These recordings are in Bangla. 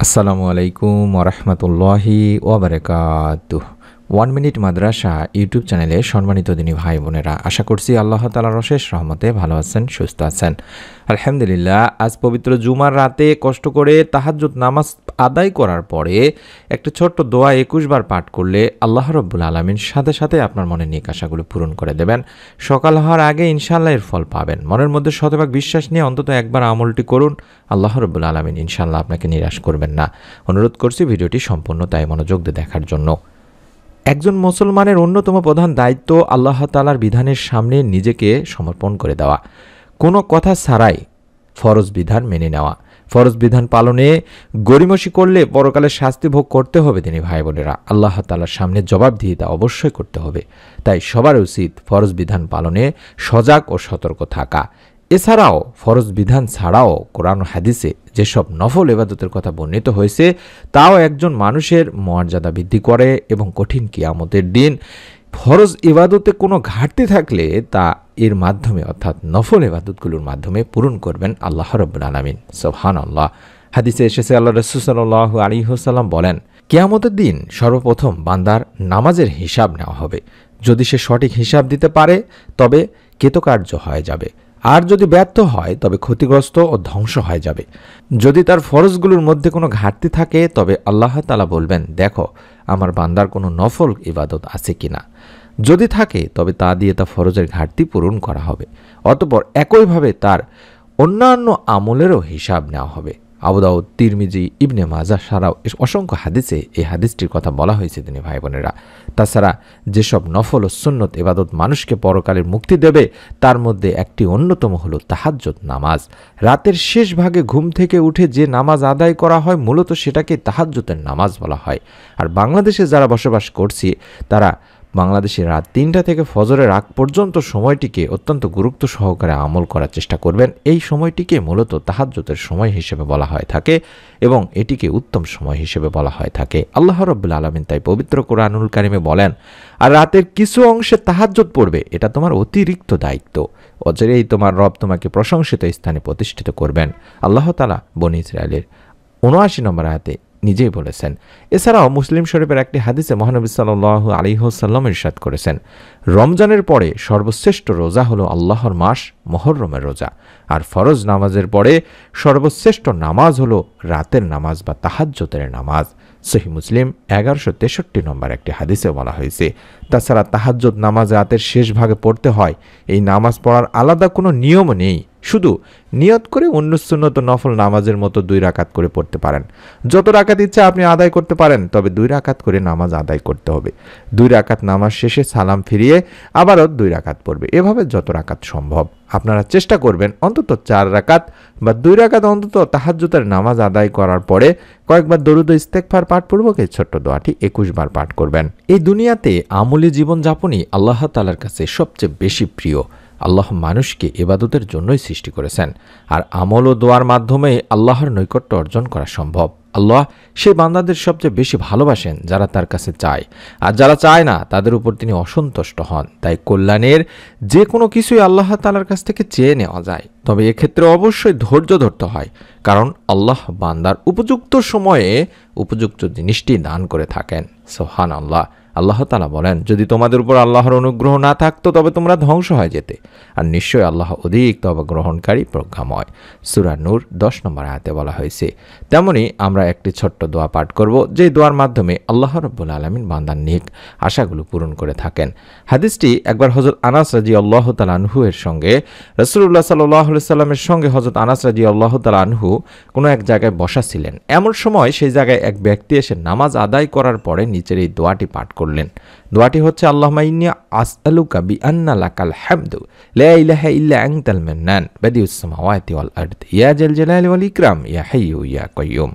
আসসালামু আলাইকুম ওরহমতুল্লাহি ওবরাকাতুহ। 1 মিনিট মাদ্রাসা ইউটিউব চ্যানেলে সম্মানিত দিনী ভাই বোনেরা, আশা করছি আল্লাহ তাআলার অশেষ রহমতে ভালো আছেন, সুস্থ আছেন। আলহামদুলিল্লাহ। আজ পবিত্র জুমার রাতে কষ্ট করে তাহাজ্জুদ নামাজ আদায় করার পরে একটা ছোট্ট দোয়া 21 বার পাঠ করলে আল্লাহ রাব্বুল আলামিন সাথে সাথে আপনার মনের নেক আশাগুলো পূরণ করে দেবেন। সকাল হওয়ার আগে ইনশাআল্লাহ এর ফল পাবেন। মনের মধ্যে শতভাগ বিশ্বাস নিয়ে অন্তত একবার আমলটি করুন, আল্লাহ রাব্বুল আলামিন ইনশাআল্লাহ আপনাকে নিরাশ করবেন না। অনুরোধ করছি ভিডিওটি সম্পূর্ণ তাই মনোযোগ দিয়ে দেখার জন্য। একজন মুসলমানের অন্যতম প্রধান দায়িত্ব আল্লাহ তাআলার বিধানের সামনে নিজেকে সমর্পণ করে দেওয়া, কোনো কথা ছাড়াই ফরজ বিধান মেনে নেওয়া। ফরজ বিধান পালনে গড়িমসি করলে পরকালে শাস্তি ভোগ করতে হবে। তিনি ভাই বোনেরা, আল্লাহ তাআলার সামনে জবাবদিহিতা অবশ্যই করতে হবে। তাই সবার উচিত ফরজ বিধান পালনে সজাগ ও সতর্ক থাকা। এছাড়াও ফরজ বিধান ছাড়াও কোরআন হাদিসে যেসব নফল ইবাদতের কথা বর্ণিত হয়েছে তাও একজন মানুষের মর্যাদা বৃদ্ধি করে এবং কঠিন কিয়ামতের দিন ফরজ ইবাদতে কোনো ঘাটতি থাকলে তা এর মাধ্যমে অর্থাৎ নফল ইবাদতগুলোর মাধ্যমে পূরণ করবেন আল্লাহ রাব্বুল আলামিন। সুবহানাল্লাহ। হাদিসে এসেছে আল্লাহ রাসূল সাল্লাল্লাহু আলাইহি ওয়াসাল্লাম বলেন, কিয়ামতের দিন সর্বপ্রথম বান্দার নামাজের হিসাব নেওয়া হবে। যদি সে সঠিক হিসাব দিতে পারে তবে কৃতকার্য হয়ে যাবে, আর যদি ব্যর্থ হয় তবে ক্ষতিগ্রস্ত ও ধ্বংস হয়ে যাবে। যদি তার ফরজগুলোর মধ্যে কোনো ঘাটতি থাকে তবে আল্লাহ তাআলা বলবেন, দেখো আমার বান্দার কোনো নফল ইবাদত আছে কিনা। যদি থাকে তবে তা দিয়ে তা ফরজের ঘাটতি পূরণ করা হবে। অতঃপর একইভাবে তার অন্যান্য আমলেরও হিসাব নেওয়া হবে। আবু দাউদ, তিরমিজি, ইবনে মাজাহ ছাড়াও অসংখ্য হাদিসে এই হাদিসটির কথা বলা হয়েছে তিনি ভাই বোনেরা। তাছাড়া যেসব নফল ও সুন্নত ইবাদত মানুষকে পরকালের মুক্তি দেবে তার মধ্যে একটি অন্যতম হলো তাহাজ্জুদ নামাজ। রাতের শেষ ভাগে ঘুম থেকে উঠে যে নামাজ আদায় করা হয় মূলত সেটাকে তাহাজ্জুদের নামাজ বলা হয়। আর বাংলাদেশে যারা বসবাস করছি তারা বাংলাদেশে রাত ৩টা থেকে ফজরের আগ পর্যন্ত সময়টিকে অত্যন্ত গুরুত্ব সহকারে আমল করার চেষ্টা করবেন। এই সময়টিকে মূলত তাহাজ্জুদের সময় হিসেবে বলা হয়ে থাকে এবং এটিকে উত্তম সময় হিসেবে বলা হয়ে থাকে। আল্লাহ রাব্বুল আলামিন তাই পবিত্র কোরআনুল কারিমে বলেন, আর রাতের কিছু অংশে তাহাজ্জুদ পড়বে, এটা তোমার অতিরিক্ত দায়িত্ব। অচিরেই তোমার রব তোমাকে প্রশংসিত স্থানে প্রতিষ্ঠিত করবেন। আল্লাহ তাআলা বনী ইসরাইলের ৭৯ নম্বর আয়াতে নিজেই বলেছেন। এছাড়াও মুসলিম শরীফের একটি হাদিসে মহানবী সাল্লাল্লাহু আলাইহি ওয়াসাল্লাম ইরশাদ করেছেন, রমজানের পরে সর্বশ্রেষ্ঠ রোজা হলো আল্লাহর মাস মুহররমের রোজা, আর ফরজ নামাজের পরে সর্বশ্রেষ্ঠ নামাজ হলো রাতের নামাজ বা তাহাজ্জুদের নামাজ। সহিহ মুসলিম ১১৬৩ নম্বর একটি হাদিসে বলা হয়েছে। তাছাড়া তাহাজ্জুদ নামাজ রাতের শেষ ভাগে পড়তে হয়। এই নামাজ পড়ার আলাদা কোনো নিয়ম নেই, শুধু নিয়ত করে অন্য সুন্নত নফল নামাজের মতো 2 রাকাত করে পড়তে পারেন। যত রাকাত ইচ্ছা আপনি আদায় করতে পারেন, তবে 2 রাকাত করে নামাজ আদায় করতে হবে। 2 রাকাত নামাজ শেষে সালাম ফিরিয়ে আবারও 2 রাকাত পড়বে। এভাবে যত রাকাত সম্ভব আপনারা চেষ্টা করবেন অন্তত 4 রাকাত বা 2 রাকাত অন্তত তাহাজ্জুদের নামাজ আদায় করার পরে কয়েকবার দরুদ ও ইস্তেগফার পাঠপূর্বক এই ছোট্ট দোয়াটি 21 বার পাঠ করবেন। এই দুনিয়াতে আমলি জীবনযাপনই আল্লাহ তাআলার কাছে সবচেয়ে বেশি প্রিয়। আল্লাহ মানুষকে ইবাদতের জন্যই সৃষ্টি করেছেন, আর আমল ও দোয়ার মাধ্যমে আল্লাহর নৈকট্য অর্জন করা সম্ভব। আল্লাহ সেই বান্দাদের সবচেয়ে বেশি ভালোবাসেন যারা তার কাছে চায়, আর যারা চায় না তাদের উপর তিনি অসন্তুষ্ট হন। তাই কল্যাণের যে কোনো কিছুই আল্লাহ তাআলার কাছ থেকে চেয়ে নেওয়া যায়, তবে এক্ষেত্রে অবশ্যই ধৈর্য ধরতে হয়, কারণ আল্লাহ বান্দার উপযুক্ত সময়ে উপযুক্ত জিনিসটি দান করে থাকেন। সুবহানাল্লাহ। আল্লাহ তাআলা বলেন, যদি তোমাদের উপর আল্লাহর অনুগ্রহ না থাকতো তবে তোমরা ধ্বংস হয়ে যেতে, আর নিশ্চয়ই আল্লাহ অধিক তওবা গ্রহণকারী প্রজ্ঞাময়। সূরা নূর 10 নম্বর আয়াতে বলা হয়েছে। তেমনি আমরা একটি ছোট্ট দোয়া পাঠ করব, যে দোয়ার মাধ্যমে আল্লাহ রাব্বুল আলামিন বান্দার নেক আশাগুলো পূরণ করে থাকেন। হাদিসটি একবার হযরত আনাস রাদিয়াল্লাহু তাআলা আনহু এর সঙ্গে রাসূলুল্লাহ সাল্লাল্লাহু আলাইহি সাল্লামের সঙ্গে হযরত আনাস রাদিয়াল্লাহু তাআলা আনহু কোনো এক জায়গায় বসা ছিলেন। এমন সময় সেই জায়গায় এক ব্যক্তি এসে নামাজ আদায় করার পরে নিচের এই দোয়াটি পাঠ করলেন। দোয়াটি হচ্ছে, আল্লাহুম্মা ইন্নী আসআলুকা বিআন্না লাকাল হামদু লা ইলাহা ইল্লা আনতাল মান্নান বাদিউস সামাওয়াতি ওয়াল আরদ ইয়া জাল জালালি ওয়াল ইকরাম ইয়া হাইয়্যু ইয়া কাইয়্যুম।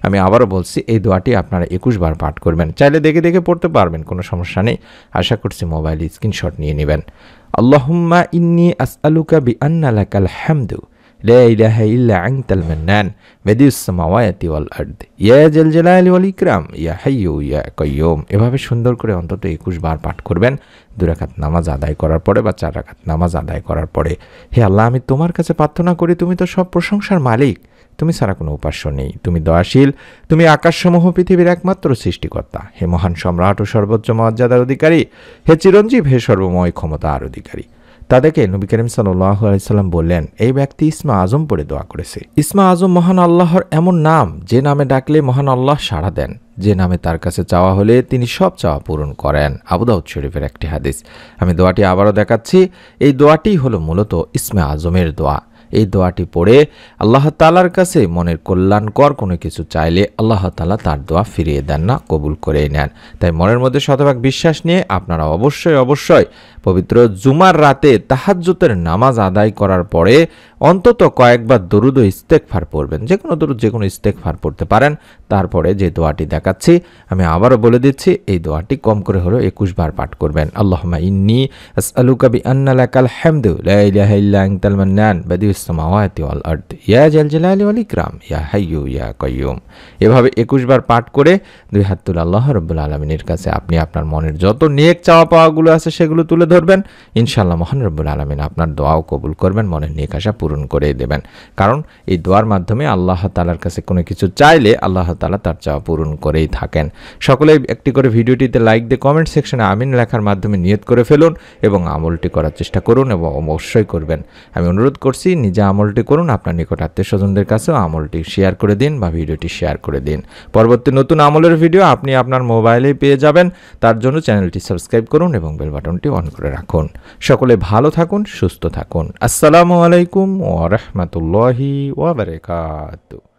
আমি আবারও বলছি, এই দোয়াটি আপনারা 21 বার পাঠ করবেন। চাইলে দেখে দেখে পড়তে পারবেন, কোনো সমস্যা নেই। আশা করছি মোবাইলে স্ক্রিনশট নিয়ে নেবেন। আল্লাহুম্মা ইন্নী আসআলুকা বিআন্না লাকাল হামদু লা ইলাহা ইল্লা আনতাল মান্নান বাদিউস সামাওয়াতি ওয়াল আরদ ইয়া জাল জালালি ওয়াল ইকরাম ইয়া হাইয়্যু ইয়া কাইয়্যুম। এভাবে সুন্দর করে অন্তত 21 বার পাঠ করবেন 2 রাকাত নামাজ আদায় করার পরে বা 4 রাকাত নামাজ আদায় করার পরে। হে আল্লাহ, আমি তোমার কাছে প্রার্থনা করি, তুমি তো সব প্রশংসার মালিক, তুমি ছাড়া কোনো উপাস্য নেই, তুমি দয়াশীল, তুমি আকাশসমূহ পৃথিবীর একমাত্র সৃষ্টিকর্তা। হে মহান সম্রাট ও সর্বোচ্চ মর্যাদার অধিকারী, হে চিরঞ্জীব, হে সর্বময় ক্ষমতার অধিকারী। তাদেরকে নবী করিম সাল্লাল্লাহু আলাইহি সাল্লাম বললেন, এই ব্যক্তি ইসমা আজম পড়ে দোয়া করেছে। ইসমা আজম মহান আল্লাহর এমন নাম, যে নামে ডাকলে মহান আল্লাহ সাড়া দেন, যে নামে তার কাছে চাওয়া হলে তিনি সব চাওয়া পূরণ করেন। আবু দাউদ শরীফের একটি হাদিস। আমি দোয়াটি আবারও দেখাচ্ছি। এই দোয়াটি হলো মূলত ইসমে আজমের দোয়া। এই দোয়াটি পড়ে আল্লাহ তাআলার কাছে মনের কল্যাণকর কোনো কিছু চাইলে আল্লাহ তাআলা তার দোয়া ফিরিয়ে দেন না, কবুল করে নেন। তাই মনের মধ্যে শতভাগ বিশ্বাস নিয়ে আপনারা অবশ্যই পবিত্র জুমার রাতে তাহাজ্জুদের নামাজ আদায় করার পরে অন্তত কয়েকবার দরুদ ও ইস্তেগফার পড়বেন। যে কোনো দরুদ, যে কোনো ইস্তেগফার পড়তে পারেন। তারপরে যে দোয়াটি দেখাচ্ছি আমি আবারও বলে দিচ্ছি, এই দোয়াটি কম করে হলেও 21 বার পাঠ করবেন। আল্লাহুম্মা ইন্নী আসআলুকা বিআন্না লাকাল হামদু লা ইলাহা ইল্লা আনতাল মান্নান বাদিউস সামাওয়াতি ওয়াল আরদ ইয়া জাল জালালি ওয়াল ইকরাম ইয়া হাইয়্যু ইয়া কাইয়্যুম। এভাবে 21 বার পাঠ করে দুই হাত তুলে আল্লাহ রাব্বুল আলামিনের কাছে আপনি আপনার মনের যত নেক চাওয়া পাওয়াগুলো আছে সেগুলো তুলে ধরবেন। ইনশাআল্লাহ মহান রাব্বুল আলামিন আপনার দোয়াও কবুল করবেন, মনের নেক আশা পূরণ করে দেবেন। কারণ এই দোয়ার মাধ্যমে আল্লাহ তাআলার কাছে কোনো কিছু চাইলে আল্লাহ তাআলা তার চাওয়া পূরণ করেই থাকেন। সকলেই একটি করে ভিডিওটিতে লাইক দিয়ে কমেন্ট সেকশনে আমিন লেখার মাধ্যমে নিয়ত করে ফেলুন এবং আমলটি করার চেষ্টা করুন, এবং অবশ্যই করবেন। আমি অনুরোধ করছি, নিজে আমলটি করুন, আপনার নিকট আত্মীয় স্বজনদের কাছেও আমলটি শেয়ার করে দিন বা ভিডিওটি শেয়ার করে দিন। পরবর্তী নতুন আমলের ভিডিও আপনি আপনার মোবাইলেই পেয়ে যাবেন। তার জন্য চ্যানেলটি সাবস্ক্রাইব করুন এবং বেল বাটনটি অন করে রাখুন। সকলে ভালো থাকুন, সুস্থ থাকুন। আসসালামু আলাইকুম ওয়া রাহমাতুল্লাহি ওয়া বারাকাতুহু।